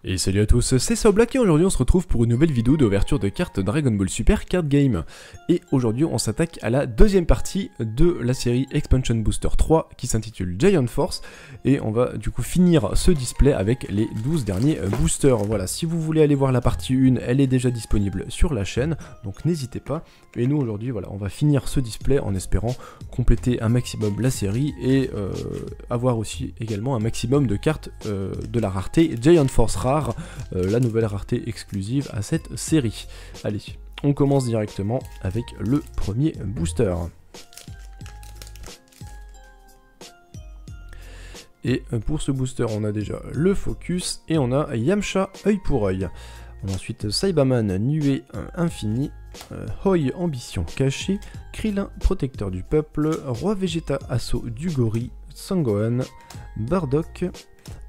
Et salut à tous, c'est Soblack et aujourd'hui on se retrouve pour une nouvelle vidéo d'ouverture de cartes Dragon Ball Super Card Game. Et aujourd'hui on s'attaque à la deuxième partie de la série Expansion Booster 3 qui s'intitule Giant Force. Et on va du coup finir ce display avec les 12 derniers boosters. Voilà, si vous voulez aller voir la partie 1, elle est déjà disponible sur la chaîne, donc n'hésitez pas. Et nous aujourd'hui, voilà, on va finir ce display en espérant compléter un maximum la série et avoir aussi également un maximum de cartes de la rareté Giant Force Rare. La nouvelle rareté exclusive à cette série. Allez, on commence directement avec le premier booster. Et pour ce booster, on a déjà le Focus et on a Yamcha œil pour œil. On a ensuite Saibaman Nuée Infini, Hoi Ambition Cachée, Krillin Protecteur du Peuple, Roi Vegeta Assaut du Gorille, Sangohan, Bardock,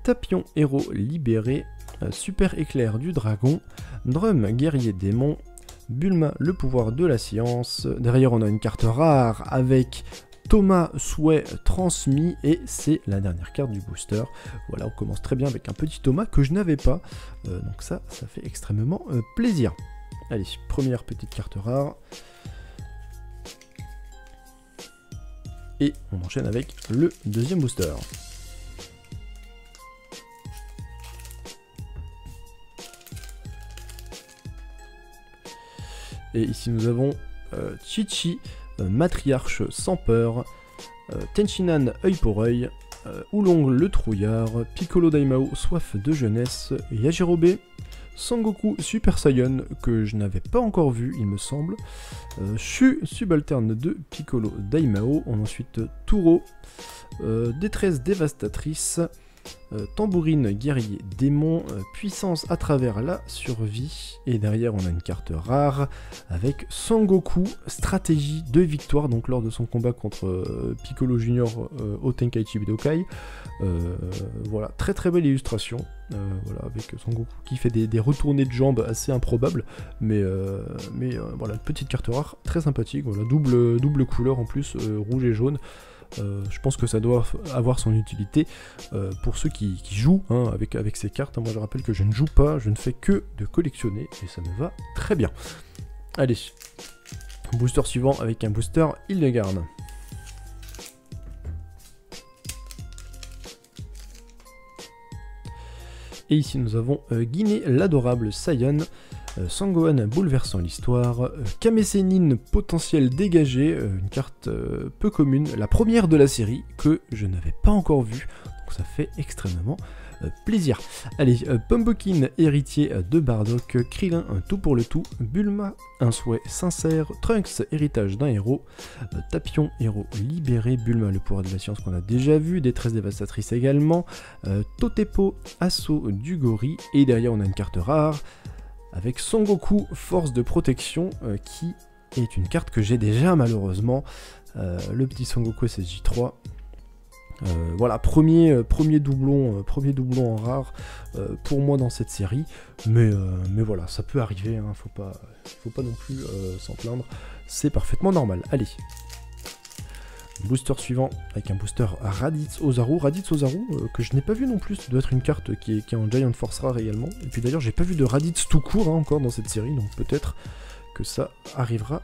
Tapion Héros Libéré, Super Éclair du Dragon, Drum Guerrier Démon, Bulma le pouvoir de la science. Derrière on a une carte rare avec Thomas Souhait transmis et c'est la dernière carte du booster. Voilà, on commence très bien avec un petit Thomas que je n'avais pas, donc ça fait extrêmement plaisir. Allez, première petite carte rare. Et on enchaîne avec le deuxième booster. Et ici nous avons Chi-Chi, Matriarche sans peur, Tenchinan œil pour œil, Oolong le trouillard, Piccolo Daimao soif de jeunesse, Yajirobe, Sangoku Super Saiyan que je n'avais pas encore vu il me semble, Shu subalterne de Piccolo Daimao, on a ensuite Turo, Détresse dévastatrice, Tambourine guerrier démon, puissance à travers la survie, et derrière on a une carte rare avec Sangoku, stratégie de victoire, donc lors de son combat contre Piccolo Junior au Tenkaichi Budokai. Voilà, très très belle illustration, voilà, avec Sangoku qui fait des retournées de jambes assez improbables, mais voilà, une petite carte rare, très sympathique, voilà, double couleur en plus, rouge et jaune. Je pense que ça doit avoir son utilité pour ceux qui jouent hein, avec ces cartes. Moi je rappelle que je ne joue pas, je ne fais que de collectionner et ça me va très bien. Allez, booster suivant avec un booster Hildegard. Et ici nous avons Guinée l'adorable Saiyan, Sangohan bouleversant l'histoire, Kame Sennin potentiel dégagé, une carte peu commune, la première de la série que je n'avais pas encore vue, donc ça fait extrêmement plaisir. Allez, Pumbokin héritier de Bardock, Krillin un tout pour le tout, Bulma un souhait sincère, Trunks héritage d'un héros, Tapion héros libéré, Bulma le pouvoir de la science qu'on a déjà vu, Détresse dévastatrice également, Totepo assaut du gorille, et derrière on a une carte rare avec Sangoku, force de protection, qui est une carte que j'ai déjà malheureusement, le petit Sangoku SSJ3. Voilà, premier doublon en rare pour moi dans cette série, mais voilà, ça peut arriver, hein, faut pas non plus s'en plaindre, c'est parfaitement normal. Allez, booster suivant avec un booster Raditz Ozaru, que je n'ai pas vu non plus, ça doit être une carte qui est en Giant Force rare également, et puis d'ailleurs j'ai pas vu de Raditz tout court hein, encore dans cette série, donc peut-être que ça arrivera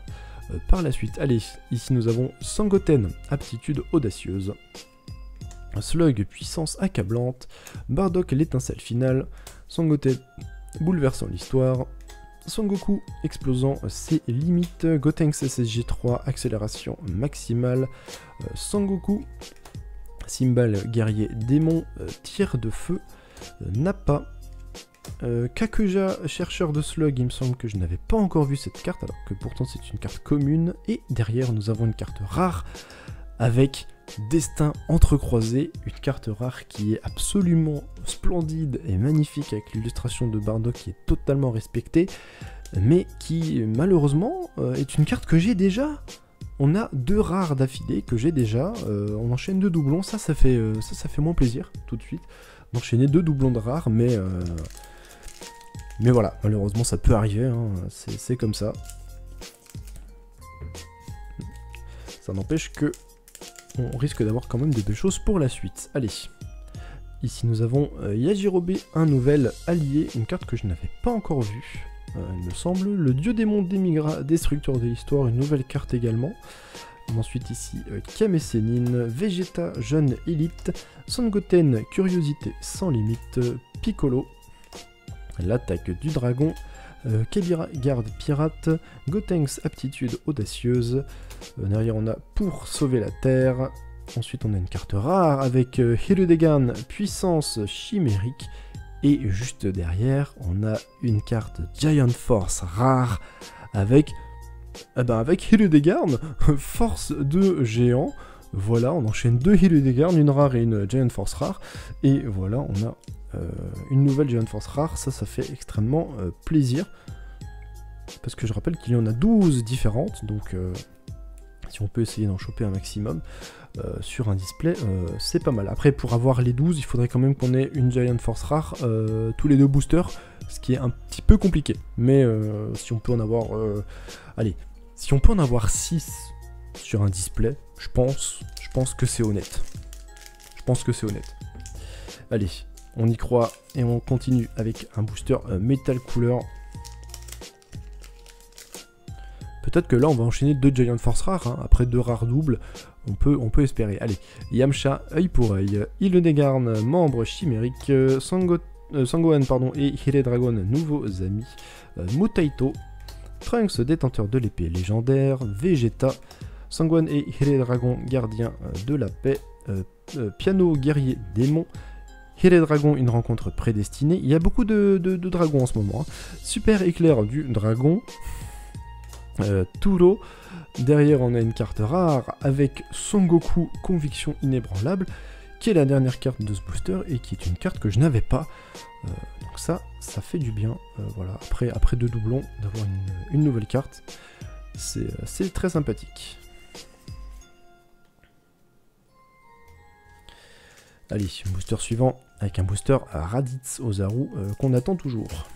par la suite. Allez, ici nous avons Sangoten, aptitude audacieuse, Slug, puissance accablante, Bardock, l'étincelle finale, Sangoten, bouleversant l'histoire, Sangoku, explosant ses limites, Gotenks SSG3, accélération maximale, Sangoku, Cymbal, guerrier démon, tir de feu, Nappa, Kakuja, chercheur de slug, il me semble que je n'avais pas encore vu cette carte, alors que pourtant c'est une carte commune, et derrière nous avons une carte rare, avec Destin entrecroisé, une carte rare qui est absolument splendide et magnifique avec l'illustration de Bardock qui est totalement respectée, mais qui malheureusement est une carte que j'ai déjà. On a deux rares d'affilée que j'ai déjà, on enchaîne deux doublons, ça fait moins plaisir tout de suite d'enchaîner deux doublons de rares, mais voilà, malheureusement ça peut arriver, hein, c'est comme ça. Ça n'empêche que on risque d'avoir quand même des belles choses pour la suite. Allez, Ici nous avons Yajirobe, un nouvel allié, une carte que je n'avais pas encore vue, il me semble. Le dieu démon d'émigra, destructeur de l'histoire, une nouvelle carte également. Ensuite ici Kame Sennin, Vegeta, jeune élite, Sangoten, curiosité sans limite, Piccolo, l'attaque du dragon, Kebira, garde pirate, Gotenks, aptitude audacieuse. Derrière on a pour sauver la terre. Ensuite on a une carte rare avec Hirudegarn, puissance chimérique. Et juste derrière on a une carte Giant Force rare avec Hirudegarn, force de géant. Voilà, on enchaîne deux Hirudegarn, une rare et une Giant Force rare. Et voilà, on a une nouvelle Giant Force rare. Ça fait extrêmement plaisir. Parce que je rappelle qu'il y en a 12 différentes. Donc si on peut essayer d'en choper un maximum sur un display, c'est pas mal. Après, pour avoir les 12, il faudrait quand même qu'on ait une Giant Force rare tous les deux boosters. Ce qui est un petit peu compliqué. Mais si on peut en avoir... allez, si on peut en avoir 6 sur un display, je pense que c'est honnête. Je pense que c'est honnête. Allez, on y croit et on continue avec un booster Metal Cooler. Peut-être que là on va enchaîner 2 Giant Force rares, hein. Après 2 rares doubles, on peut espérer. Allez, Yamcha, œil pour œil, Hirudegarn, membre chimérique, Sangohan et Hiredragon, nouveaux amis, Mutaito, Trunks, détenteur de l'épée légendaire, Vegeta, Sangohan et Hiredragon, gardien de la paix, Piano, guerrier démon, Hiredragon, une rencontre prédestinée. Il y a beaucoup de dragons en ce moment, hein. Super éclair du dragon, Turo. Derrière on a une carte rare avec Son Goku, conviction inébranlable, qui est la dernière carte de ce booster et qui est une carte que je n'avais pas. Donc ça fait du bien. Voilà, après 2 doublons, d'avoir une nouvelle carte, c'est très sympathique. Allez, booster suivant avec un booster à Raditz Ozaru qu'on attend toujours.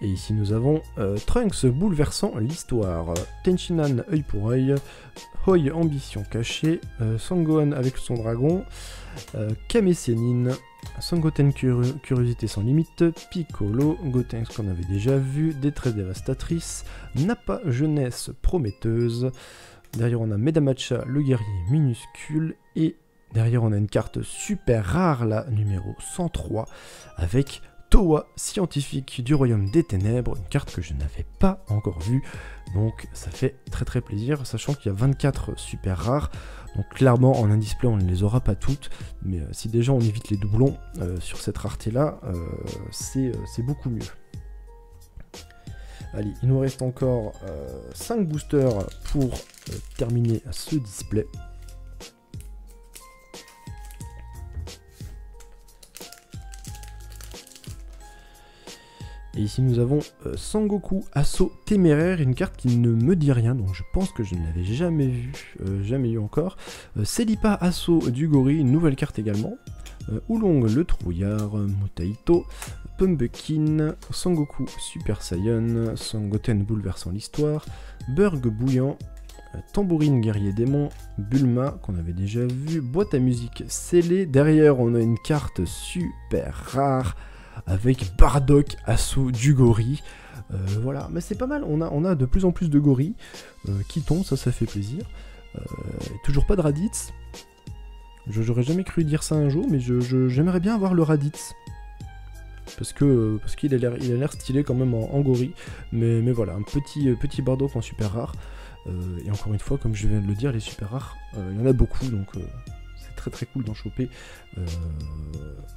Et ici nous avons Trunks bouleversant l'histoire, Tenshinhan œil pour œil, Hoi ambition cachée, Sangohan avec son dragon, Kame Sennin, Sangoten curiosité sans limite, Piccolo, Gotenks qu'on avait déjà vu, détresse dévastatrice, Nappa jeunesse prometteuse. Derrière on a Medamacha le guerrier minuscule et derrière on a une carte super rare, la numéro 103 avec Towa, scientifique du royaume des ténèbres, une carte que je n'avais pas encore vue, donc ça fait très plaisir, sachant qu'il y a 24 super rares, donc clairement en un display on ne les aura pas toutes, mais si déjà on évite les doublons sur cette rareté là, c'est beaucoup mieux. Allez, il nous reste encore 5 boosters pour terminer ce display. Et ici nous avons Sangoku, assaut téméraire, une carte qui ne me dit rien, donc je pense que je ne l'avais jamais vue, jamais eu encore. Celipa, assaut du gorille, une nouvelle carte également. Oolong le trouillard, Mutaito, Pumpkin, Sangoku Super Saiyan, Sangoten bouleversant l'histoire, Burg bouillant, Tambourine guerrier démon, Bulma qu'on avait déjà vu, boîte à musique scellée. Derrière on a une carte super rare avec Bardock, assaut du gorille. Voilà, mais c'est pas mal, on a de plus en plus de gorilles qui tombent, ça fait plaisir. Toujours pas de Raditz. J'aurais jamais cru dire ça un jour, mais j'aimerais bien avoir le Raditz. Parce qu'il a l'air stylé quand même en gorille. Mais voilà, un petit Bardock en super rare. Et encore une fois, comme je viens de le dire, les super rares, il y en a beaucoup, donc c'est très cool d'en choper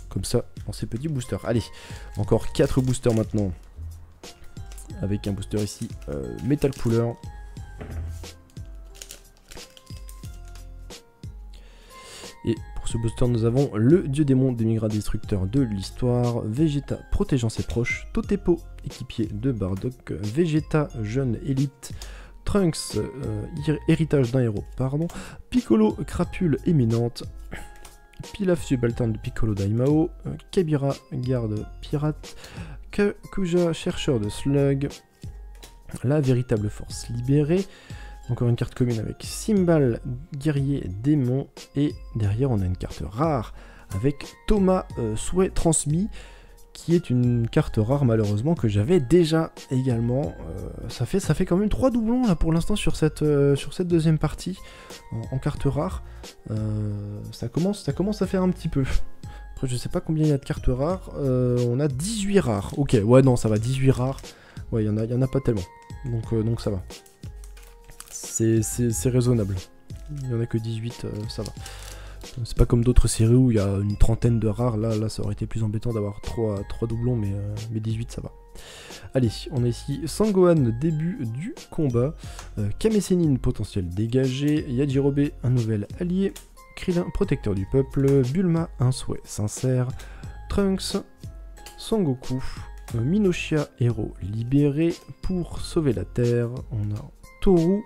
comme ça dans ces petits boosters. Allez, encore 4 boosters maintenant. Avec un booster ici, Metal Cooler. Et pour ce booster, nous avons le dieu démon d'émigra destructeur de l'histoire, Vegeta protégeant ses proches, Totepo équipier de Bardock, Vegeta jeune élite, Trunks héritage d'un héros, pardon, Piccolo crapule éminente, Pilaf subalterne de Piccolo Daimao, Kebira garde pirate, Kuja chercheur de slug, la véritable force libérée, Encore une carte commune avec Symbal, guerrier, démon. Et derrière, on a une carte rare avec Thomas, souhait transmis, qui est une carte rare malheureusement que j'avais déjà également. Ça fait quand même 3 doublons là pour l'instant sur cette deuxième partie en carte rare. Ça commence à faire un petit peu. Après je sais pas combien il y a de cartes rares. On a 18 rares. Ok, ouais non ça va, 18 rares. Ouais, il y en a pas tellement. Donc ça va. C'est raisonnable. Il y en a que 18, ça va. C'est pas comme d'autres séries où il y a une trentaine de rares, là ça aurait été plus embêtant d'avoir 3 doublons, mais 18 ça va. Allez, on a ici Sangohan, début du combat, Kame Sennin, potentiel dégagé, Yajirobe, un nouvel allié, Krillin, protecteur du peuple, Bulma, un souhait sincère, Trunks, Sangoku, Minoshia, héros libéré pour sauver la Terre, on a Toru,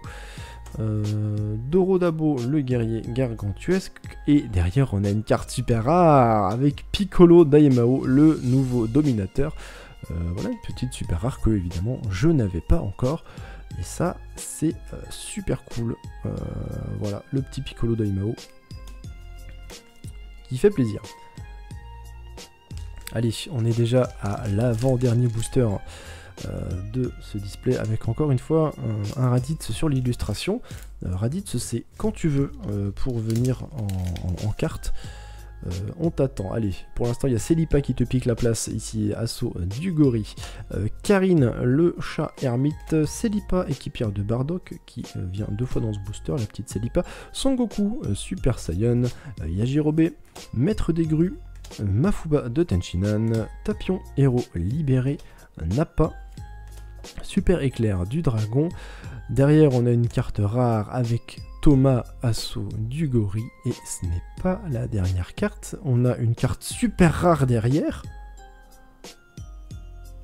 Dorodabo, le guerrier gargantuesque, et derrière on a une carte super rare avec Piccolo Daimao, le nouveau dominateur. Voilà une petite super rare que évidemment je n'avais pas encore, et ça c'est super cool. Voilà le petit Piccolo Daimao qui fait plaisir. Allez, on est déjà à l'avant-dernier booster de ce display avec encore une fois un Raditz sur l'illustration. Raditz, c'est quand tu veux pour venir en carte. On t'attend. Allez, pour l'instant il y a Celipa qui te pique la place ici, assaut du gorille. Karine, le chat ermite. Celipa, équipière de Bardock, qui vient 2 fois dans ce booster, la petite Celipa. Sangoku, Super Saiyan. Yajirobe, maître des grues. Mafuba de Tenchinan. Tapion, héros libéré. Nappa, super éclair du dragon. Derrière on a une carte rare avec Thomas, assaut du gorille, et ce n'est pas la dernière carte, on a une carte super rare derrière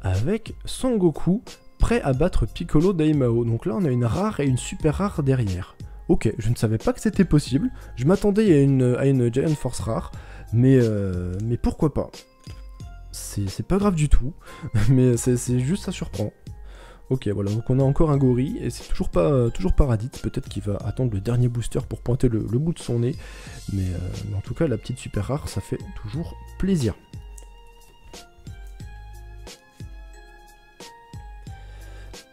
avec Sangoku prêt à battre Piccolo Daimao. Donc là on a une rare et une super rare derrière. Ok, je ne savais pas que c'était possible, je m'attendais à une Giant Force rare, mais pourquoi pas. C'est pas grave du tout, mais c'est juste ça surprend. Ok, voilà, donc on a encore un gorille, et c'est toujours pas Raditz, peut-être qu'il va attendre le dernier booster pour pointer le bout de son nez, mais en tout cas, la petite super rare, ça fait toujours plaisir.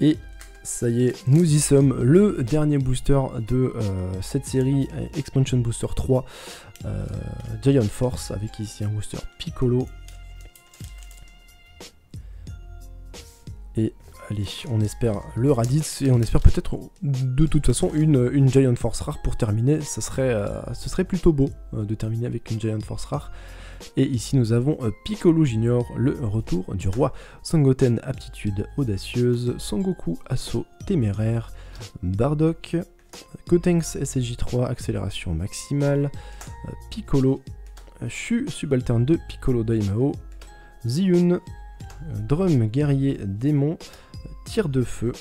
Et ça y est, nous y sommes, le dernier booster de cette série, Expansion Booster 3, Giant Force, avec ici un booster Piccolo. Et allez, on espère le Raditz, et on espère peut-être de toute façon une Giant Force rare pour terminer. Ce serait plutôt beau de terminer avec une Giant Force rare. Et ici nous avons Piccolo Junior, le retour du roi. Sangoten, aptitude audacieuse. Sangoku, assaut téméraire. Bardock, Gotenks SSJ3, accélération maximale. Piccolo, Shu, subalterne de Piccolo Daimao. Ziyun, Drum, guerrier, démon, tir de feu.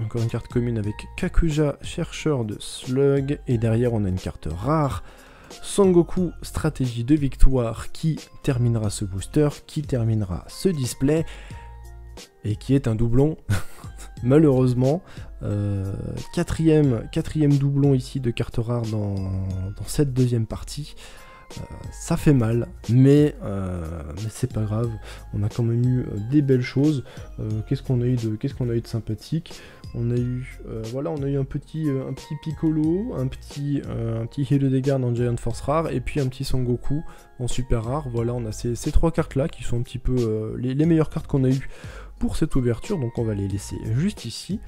Encore une carte commune avec Kakuja, chercheur de slug. Et derrière on a une carte rare, Sangoku, stratégie de victoire, qui terminera ce booster, qui terminera ce display, et qui est un doublon. Malheureusement, quatrième doublon ici de carte rare dans cette deuxième partie. Ça fait mal, mais c'est pas grave, on a quand même eu des belles choses. Qu'est-ce qu'on a eu de sympathique? On a eu un petit Piccolo, un petit Hirudegarn en Giant Force rare, et puis un petit Sangoku en super rare. Voilà, on a ces 3 cartes là qui sont un petit peu les meilleures cartes qu'on a eues pour cette ouverture, donc on va les laisser juste ici.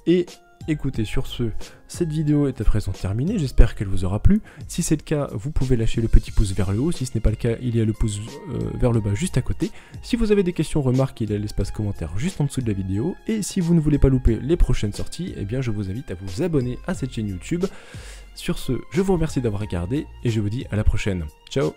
Et écoutez, sur ce, cette vidéo est à présent terminée, j'espère qu'elle vous aura plu. Si c'est le cas, vous pouvez lâcher le petit pouce vers le haut, si ce n'est pas le cas, il y a le pouce vers le bas juste à côté. Si vous avez des questions, remarques, il y a l'espace commentaire juste en dessous de la vidéo. Et si vous ne voulez pas louper les prochaines sorties, eh bien je vous invite à vous abonner à cette chaîne YouTube. Sur ce, je vous remercie d'avoir regardé, et je vous dis à la prochaine. Ciao!